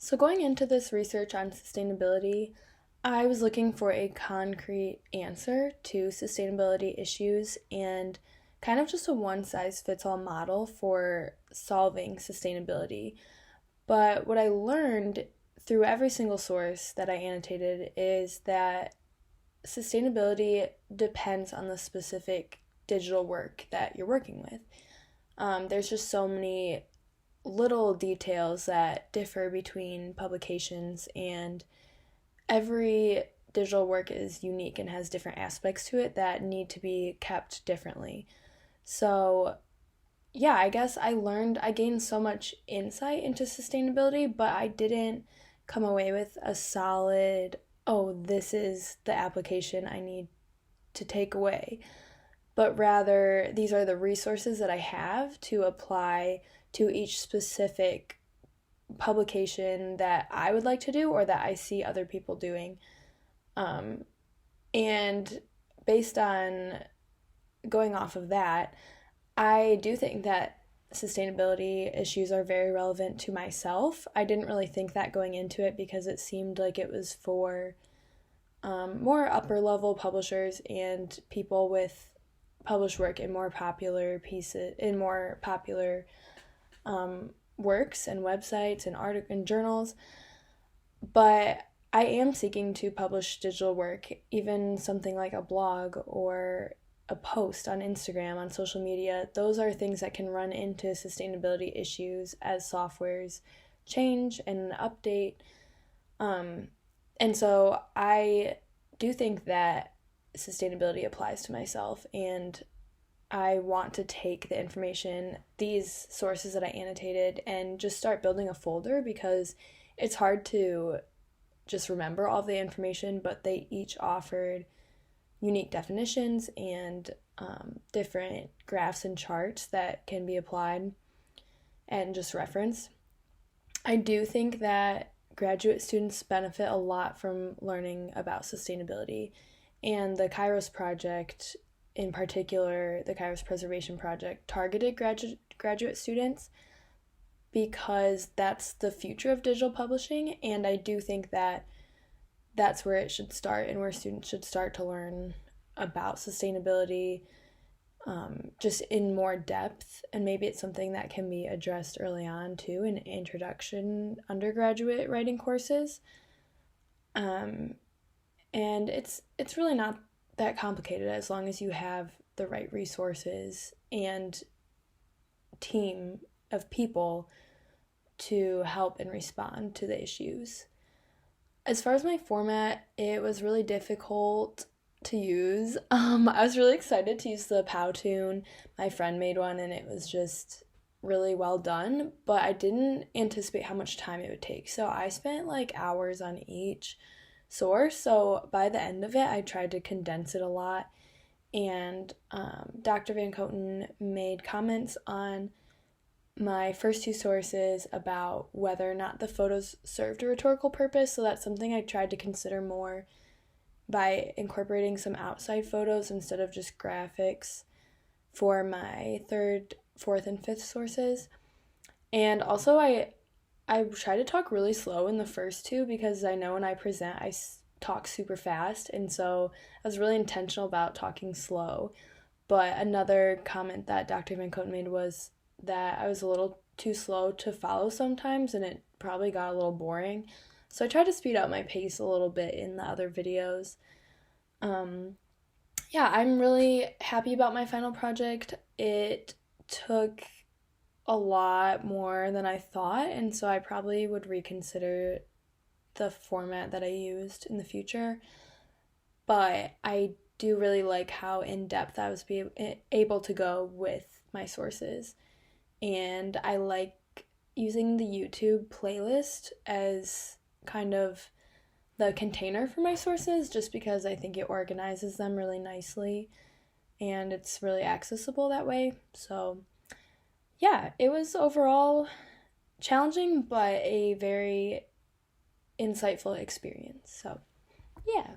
So, going into this research on sustainability, I was looking for a concrete answer to sustainability issues and kind of just a one size fits all model for solving sustainability. But what I learned through every single source that I annotated is that sustainability depends on the specific digital work that you're working with. There's just so many little details that differ between publications, and every digital work is unique and has different aspects to it that need to be kept differently. So, yeah, I guess I gained so much insight into sustainability, but I didn't come away with a solid, oh, this is the application I need to take away, but rather these are the resources that I have to apply to each specific publication that I would like to do or that I see other people doing. Um, and based on going off of that, I do think that sustainability issues are very relevant to myself. I didn't really think that going into it because it seemed like it was for more upper level publishers and people with published work in more popular pieces, in more popular works and websites and and journals. But I am seeking to publish digital work, even something like a blog or a post on Instagram, on social media. Those are things that can run into sustainability issues as softwares change and update. And so I do think that sustainability applies to myself, and I want to take the information, these sources that I annotated, and just start building a folder because it's hard to just remember all the information, but they each offered unique definitions and different graphs and charts that can be applied and just referenced. I do think that graduate students benefit a lot from learning about sustainability, and the Kairos Project, in particular, the Kairos Preservation Project, targeted graduate students because that's the future of digital publishing, and I do think that that's where it should start and where students should start to learn about sustainability just in more depth, and maybe it's something that can be addressed early on too in introduction undergraduate writing courses. And it's really not that complicated as long as you have the right resources and team of people to help and respond to the issues. As far as my format, it was really difficult to use. I was really excited to use the Powtoon. My friend made one and it was just really well done, but I didn't anticipate how much time it would take. So I spent like hours on each source. So by the end of it, I tried to condense it a lot. And Dr. Van Coten made comments on my first two sources about whether or not the photos served a rhetorical purpose. So that's something I tried to consider more by incorporating some outside photos instead of just graphics for my third, fourth, and fifth sources. And also I try to talk really slow in the first two because I know when I present I talk super fast, and so I was really intentional about talking slow. But another comment that Dr. Van Coten made was that I was a little too slow to follow sometimes, and it probably got a little boring. So I tried to speed up my pace a little bit in the other videos. Yeah, I'm really happy about my final project. It took a lot more than I thought, and so I probably would reconsider the format that I used in the future. But I do really like how in-depth I was able to go with my sources. And I like using the YouTube playlist as kind of the container for my sources just because I think it organizes them really nicely and it's really accessible that way. So, yeah, it was overall challenging but a very insightful experience. So, yeah.